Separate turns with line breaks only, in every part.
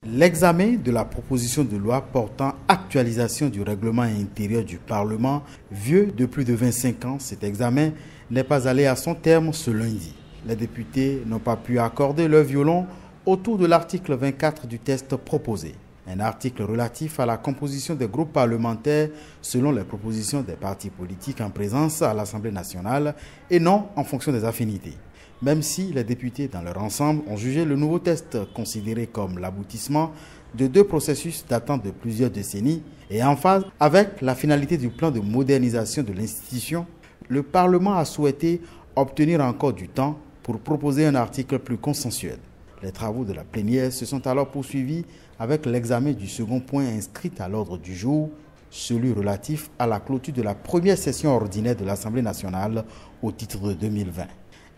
L'examen de la proposition de loi portant actualisation du règlement intérieur du Parlement, vieux de plus de 25 ans, cet examen n'est pas allé à son terme ce lundi. Les députés n'ont pas pu accorder leur violon autour de l'article 24 du texte proposé. Un article relatif à la composition des groupes parlementaires selon les propositions des partis politiques en présence à l'Assemblée nationale et non en fonction des affinités. Même si les députés dans leur ensemble ont jugé le nouveau texte considéré comme l'aboutissement de deux processus datant de plusieurs décennies et en phase avec la finalité du plan de modernisation de l'institution, le Parlement a souhaité obtenir encore du temps pour proposer un article plus consensuel. Les travaux de la plénière se sont alors poursuivis avec l'examen du second point inscrit à l'ordre du jour, celui relatif à la clôture de la première session ordinaire de l'Assemblée nationale au titre de 2020.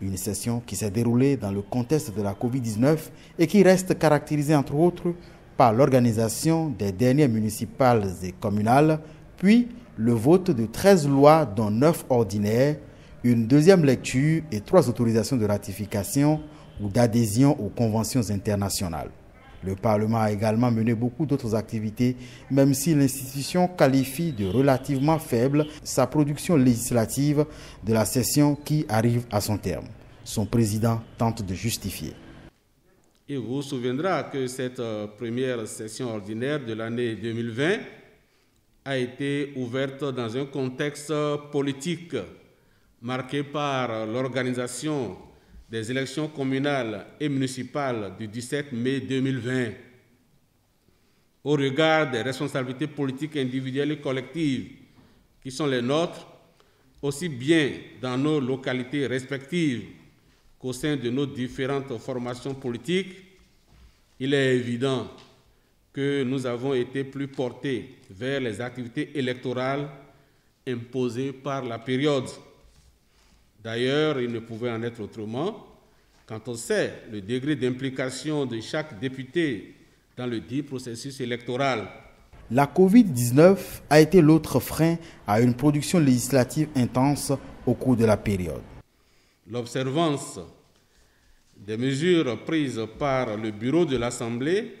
Une session qui s'est déroulée dans le contexte de la Covid-19 et qui reste caractérisée entre autres par l'organisation des dernières municipales et communales, puis le vote de 13 lois dont 9 ordinaires, une deuxième lecture et 3 autorisations de ratification ou d'adhésion aux conventions internationales. Le Parlement a également mené beaucoup d'autres activités, même si l'institution qualifie de relativement faible sa production législative de la session qui arrive à son terme. Son président tente de justifier.
Il vous souviendra que cette première session ordinaire de l'année 2020 a été ouverte dans un contexte politique marqué par l'organisation des élections communales et municipales du 17 mai 2020. Au regard des responsabilités politiques individuelles et collectives qui sont les nôtres, aussi bien dans nos localités respectives qu'au sein de nos différentes formations politiques, il est évident que nous avons été plus portés vers les activités électorales imposées par la période. D'ailleurs, il ne pouvait en être autrement quand on sait le degré d'implication de chaque député dans le dit processus électoral.
La Covid-19 a été l'autre frein à une production législative intense au cours de la période.
L'observance des mesures prises par le bureau de l'Assemblée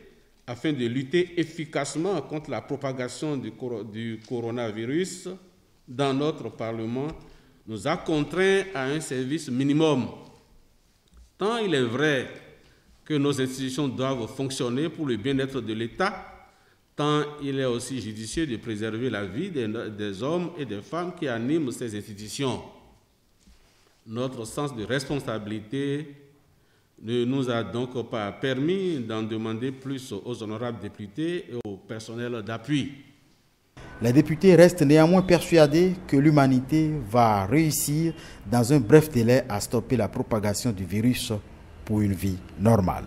afin de lutter efficacement contre la propagation du coronavirus dans notre Parlement nous a contraints à un service minimum. Tant il est vrai que nos institutions doivent fonctionner pour le bien-être de l'État, tant il est aussi judicieux de préserver la vie des hommes et des femmes qui animent ces institutions. Notre sens de responsabilité ne nous a donc pas permis d'en demander plus aux honorables députés et au personnel d'appui.
Les députés restent néanmoins persuadés que l'humanité va réussir dans un bref délai à stopper la propagation du virus pour une vie normale.